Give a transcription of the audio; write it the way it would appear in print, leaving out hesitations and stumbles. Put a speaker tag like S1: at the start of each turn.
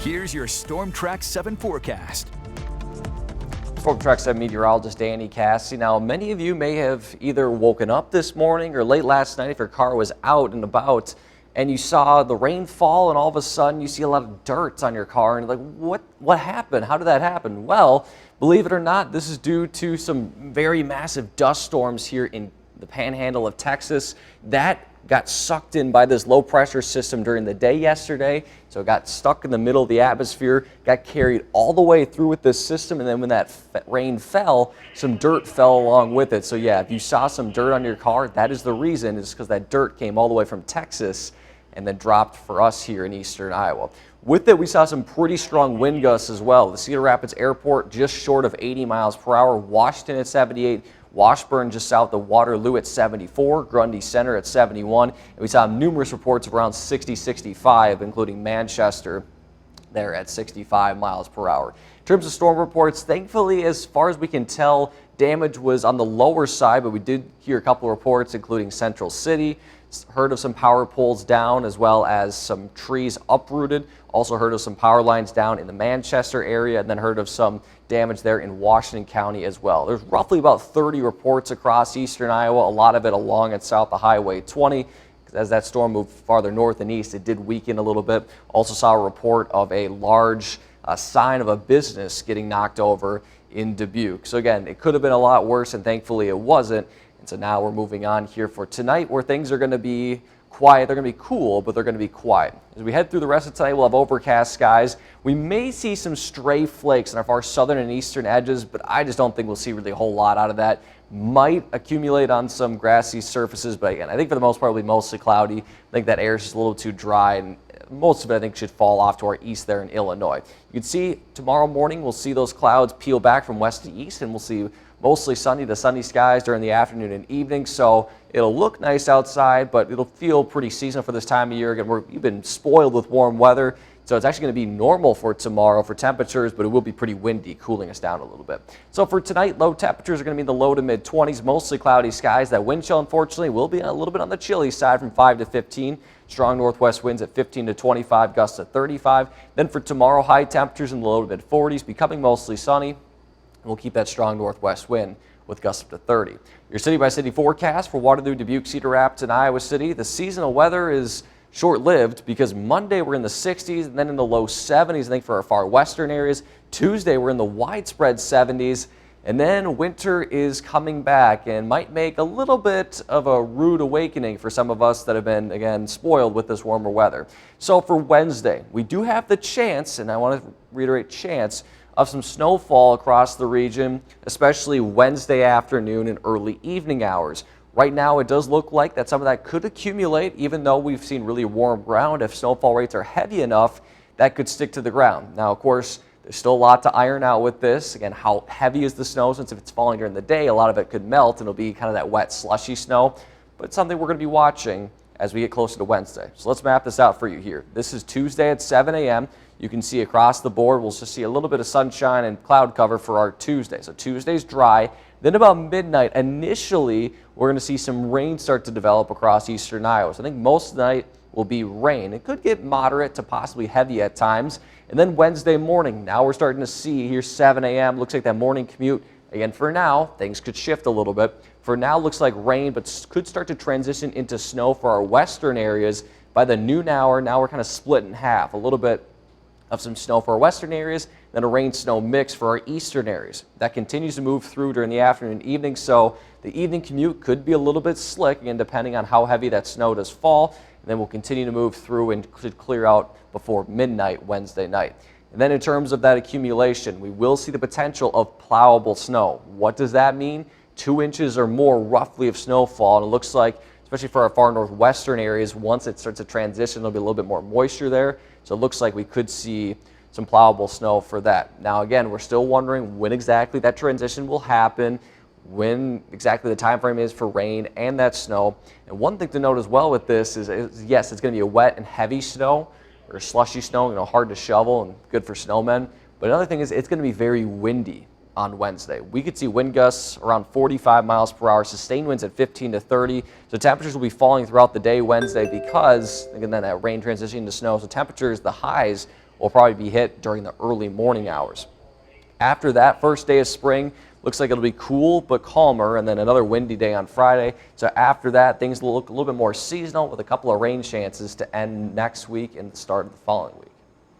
S1: Here's your Storm Track 7 forecast.
S2: Storm Track 7 meteorologist Danny Cassie. Now, many of you may have either woken up this morning or late last night if your car was out and about and you saw the rain fall and all of a sudden you see a lot of dirt on your car and you're like, what happened? How did that happen? Well, believe it or not, this is due to some very massive dust storms here in the panhandle of Texas. That got sucked in by this low pressure system during the day yesterday. So it got stuck in the middle of the atmosphere, got carried all the way through with this system. And then when that rain fell, some dirt fell along with it. So yeah, if you saw some dirt on your car, that is the reason. It's because that dirt came all the way from Texas and then dropped for us here in eastern Iowa. With it, we saw some pretty strong wind gusts as well. The Cedar Rapids Airport just short of 80 miles per hour, Washington at 78, Washburn just south of Waterloo at 74, Grundy Center at 71, and we saw numerous reports of around 60, 65, including Manchester there at 65 miles per hour. In terms of storm reports, thankfully, as far as we can tell, damage was on the lower side, but we did hear a couple of reports, including Central City, heard of some power poles down as well as some trees uprooted. Also heard of some power lines down in the Manchester area, and then heard of some damage there in Washington County as well. There's roughly about 30 reports across eastern Iowa, a lot of it along and south of Highway 20. As that storm moved farther north and east, it did weaken a little bit. Also saw a report of a large sign of a business getting knocked over in Dubuque. So again, it could have been a lot worse, and thankfully it wasn't. And so now we're moving on here for tonight, where things are going to be quiet. They're going to be cool, but they're going to be quiet. As we head through the rest of tonight, we'll have overcast skies. We may see some stray flakes on our far southern and eastern edges, but I just don't think we'll see really a whole lot out of that. Might accumulate on some grassy surfaces, but again, I think for the most part it'll be mostly cloudy. I think that air is just a little too dry, and most of it I think should fall off to our east there in Illinois. You can see tomorrow morning we'll see those clouds peel back from west to east, and we'll see mostly sunny to sunny skies during the afternoon and evening. So it'll look nice outside, but it'll feel pretty seasonal for this time of year. Again, we've been spoiled with warm weather, so it's actually going to be normal for tomorrow for temperatures, but it will be pretty windy, cooling us down a little bit. So for tonight, low temperatures are going to be in the low to mid 20s, mostly cloudy skies. That wind chill, unfortunately, will be a little bit on the chilly side from 5 to 15. Strong northwest winds at 15 to 25, gusts at 35. Then for tomorrow, high temperatures in the low to mid 40s, becoming mostly sunny. We'll keep that strong northwest wind with gusts up to 30. Your city-by-city forecast for Waterloo, Dubuque, Cedar Rapids, and Iowa City. The seasonal weather is short-lived because Monday we're in the 60s and then in the low 70s, I think, for our far western areas. Tuesday we're in the widespread 70s, and then winter is coming back and might make a little bit of a rude awakening for some of us that have been, again, spoiled with this warmer weather. So for Wednesday, we do have the chance, and I want to reiterate chance, of some snowfall across the region, especially Wednesday afternoon and early evening hours. Right now, it does look like that some of that could accumulate, even though we've seen really warm ground. If snowfall rates are heavy enough, that could stick to the ground. Now, of course, there's still a lot to iron out with this. Again, how heavy is the snow? Since if it's falling during the day, a lot of it could melt and it'll be kind of that wet, slushy snow. But it's something we're going to be watching as we get closer to Wednesday. So let's map this out for you here. This is Tuesday at 7 a.m. You can see across the board, we'll just see a little bit of sunshine and cloud cover for our Tuesday. So Tuesday's dry. Then about midnight, initially, we're going to see some rain start to develop across eastern Iowa. So I think most of the night will be rain. It could get moderate to possibly heavy at times. And then Wednesday morning, now we're starting to see here 7 a.m. Looks like that morning commute. Again, for now, things could shift a little bit. For now, looks like rain, but could start to transition into snow for our western areas by the noon hour. Now we're kind of split in half. A little bit of some snow for our western areas, then a rain-snow mix for our eastern areas. That continues to move through during the afternoon and evening, so the evening commute could be a little bit slick, again, depending on how heavy that snow does fall. And then we'll continue to move through and could clear out before midnight Wednesday night. And then in terms of that accumulation, we will see the potential of plowable snow. What does that mean? 2 inches or more roughly of snowfall, and it looks like, especially for our far northwestern areas, once it starts to transition, there'll be a little bit more moisture there. So it looks like we could see some plowable snow for that. Now again, we're still wondering when exactly that transition will happen, when exactly the time frame is for rain and that snow. And one thing to note as well with this is yes, it's going to be a wet and heavy snow or slushy snow, hard to shovel and good for snowmen. But another thing is it's going to be very windy on Wednesday. We could see wind gusts around 45 miles per hour, sustained winds at 15 to 30. So temperatures will be falling throughout the day Wednesday because, again, then that rain transitioning to snow. So temperatures, the highs will probably be hit during the early morning hours. After that first day of spring, looks like it'll be cool but calmer, and then another windy day on Friday. So after that, things will look a little bit more seasonal with a couple of rain chances to end next week and the start of the following week.